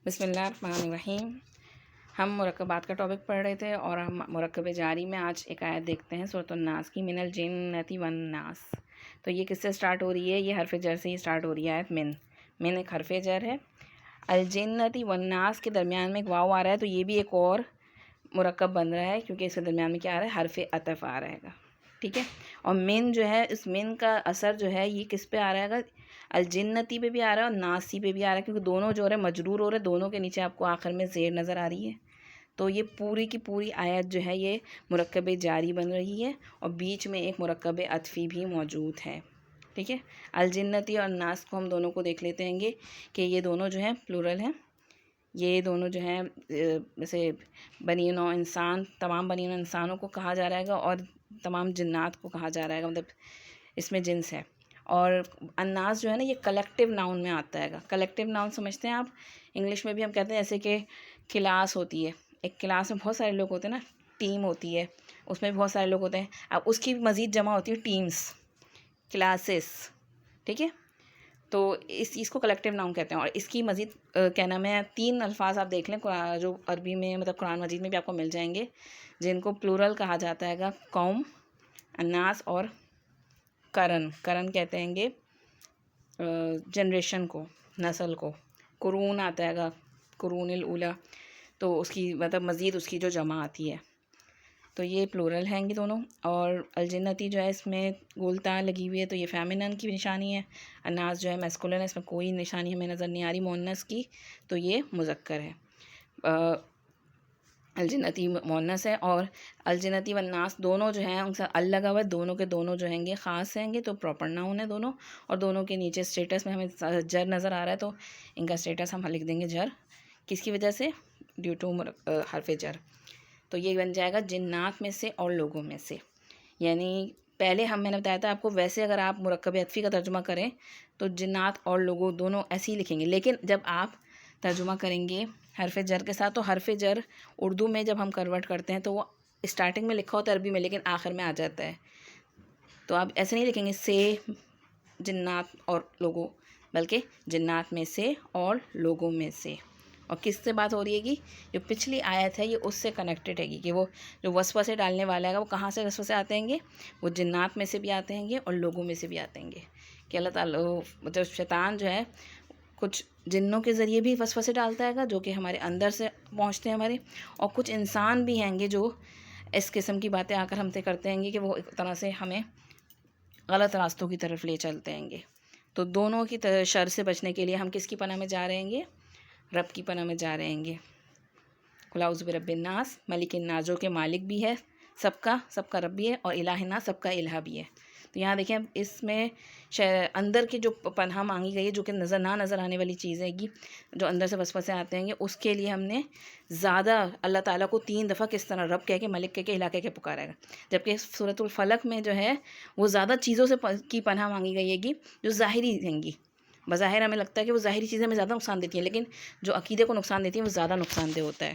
بسم اللہ الرحمن الرحیم۔ ہم مرکبات کا ٹاپک پڑھ رہے تھے اور ہم مرکب جاری میں آج ایک آیت دیکھتے ہیں سورۃ الناس کی، من الجنۃ والناس۔ تو یہ کس سے سٹارٹ ہو رہی ہے؟ یہ حرف جر سے ہی سٹارٹ ہو رہی ہے آیت۔ من ایک حرف جر ہے، الجنۃ والناس کے درمیان میں ایک واو آ رہا ہے، تو یہ بھی ایک اور مرکب بن رہا ہے کیونکہ اس کے درمیان میں کیا آ رہا ہے؟ حرف عطف آ رہے گا، ٹھیک ہے۔ اور من جو ہے، اس من کا اثر جو ہے یہ کس پہ آ رہے گا؟ الجنتی پہ بھی آ رہا ہے اور ناسی پہ بھی آ رہا ہے، کیونکہ دونوں جو ہے مجرور ہو رہے ہیں، دونوں کے نیچے آپ کو آخر میں زیر نظر آ رہی ہے۔ تو یہ پوری کی پوری آیت جو ہے یہ مرکب جاری بن رہی ہے اور بیچ میں ایک مرکب عطفی بھی موجود ہے، ٹھیک ہے۔ الجنتی اور ناس کو ہم دونوں کو دیکھ لیتے ہیں گے کہ یہ دونوں جو ہیں پلورل ہیں، یہ دونوں جو ہیں جیسے بنی نوع انسان، تمام بنی نوع انسانوں کو کہا جا رہا ہے اور تمام جنات کو کہا جا رہا ہے، مطلب اس میں جنس ہے۔ اور الناس جو ہے نا یہ کلیکٹیو ناؤن میں آتا ہے گا۔ کلیکٹیو ناؤن سمجھتے ہیں آپ؟ انگلش میں بھی ہم کہتے ہیں جیسے کہ کلاس ہوتی ہے، ایک کلاس میں بہت سارے لوگ ہوتے ہیں نا، ٹیم ہوتی ہے، اس میں بھی بہت سارے لوگ ہوتے ہیں، اب اس کی مزید جمع ہوتی ہے ٹیمز، کلاسز، ٹھیک ہے۔ تو اس چیز کو کلیکٹیو ناؤن کہتے ہیں۔ اور اس کی مزید کیا نام ہے، 3 الفاظ آپ دیکھ لیں جو عربی میں مطلب قرآن مجید میں بھی آپ کو مل جائیں گے، جن کو پلورل کہا جاتا ہے گا، قوم، الناس اور کرن کہتے ہیں گے جنریشن کو، نسل کو۔ قرون آتا ہے گا، قرون الاولیٰ، تو اس کی مطلب مزید اس کی جو جمع آتی ہے، تو یہ پلورل ہیں گے دونوں۔ اور الجنتی جو ہے اس میں گولتا لگی ہوئی ہے تو یہ فیمینن کی نشانی ہے، الناس جو ہے میسکولن ہے، اس میں کوئی نشانی ہمیں نظر نہیں آ رہی مؤنث کی، تو یہ مذکر ہے۔ الجنتی مؤنث ہے اور الجنتی والناس دونوں جو ہیں ان سے ال لگا ہوا ہے، دونوں کے دونوں جو ہیں گے خاص ہیں گے، تو پراپر ناؤن ہے دونوں، اور دونوں کے نیچے اسٹیٹس میں ہمیں جر نظر آ رہا ہے، تو ان کا اسٹیٹس ہم لکھ دیں گے جر، کس کی وجہ سے؟ ڈیو ٹو حرف جر۔ تو یہ بن جائے گا جنات میں سے اور لوگوں میں سے، یعنی پہلے میں نے بتایا تھا آپ کو، ویسے اگر آپ مرکب عطفی کا ترجمہ کریں تو جنات اور لوگوں دونوں ایسے ہی لکھیں گے، لیکن جب آپ ترجمہ کریں گے حرف جر کے ساتھ، تو حرف جر اردو میں جب ہم کنورٹ کرتے ہیں تو وہ اسٹارٹنگ میں لکھا ہوتا ہے عربی میں، لیکن آخر میں آ جاتا ہے، تو آپ ایسے نہیں لکھیں گے سے جنات اور لوگوں، بلکہ جنات میں سے اور لوگوں میں سے۔ اور کس سے بات ہو رہی ہے گی؟ جو پچھلی آیت ہے یہ اس سے کنیکٹڈ ہے گی، کہ وہ جو وسوسے ڈالنے والا ہے وہ کہاں سے وسوسے آتے ہیں گے؟ وہ جنات میں سے بھی آتے ہیں گے اور لوگوں میں سے بھی آتے ہیں گے، کہ اللہ تعالیٰ جو شیطان جو ہے کچھ جنوں کے ذریعے بھی وسوسے ڈالتا ہے گا جو کہ ہمارے اندر سے پہنچتے ہیں ہمارے، اور کچھ انسان بھی ہیں گے جو اس قسم کی باتیں آ کر ہم سے کرتے ہیں گے کہ وہ ایک طرح سے ہمیں غلط راستوں کی طرف لے چلتے ہیں گے۔ تو دونوں کی شر سے بچنے کے لیے ہم کس کی پناہ میں جا رہے ہیں؟ رب کی پناہ میں جا رہے ہیں گے۔ قل اعوذ برب الناس، ملک الناس جو کہ مالک بھی ہے سب کا رب بھی ہے، اور الہ الناس سب کا الہ بھی ہے۔ تو یہاں دیکھیں اس میں اندر کی جو پناہ مانگی گئی ہے، جو کہ نظر آنے والی چیز ہے گی، جو اندر سے وسوسے آتے ہیں گے، اس کے لیے ہم نے زیادہ اللہ تعالیٰ کو 3 دفعہ کس طرح رب کہہ کے، ملک کہہ کے، الہ کہہ کے پکارا ہے، جبکہ سورۃ الفلق میں جو ہے وہ زیادہ چیزوں سے کی پناہ مانگی گئی ہے گی جو ظاہری ہیں گی۔ بظاہر ہمیں لگتا ہے کہ وہ ظاہری چیزیں ہمیں زیادہ نقصان دیتی ہیں، لیکن جو عقیدے کو نقصان دیتی ہیں وہ زیادہ نقصان دہ ہوتا ہے۔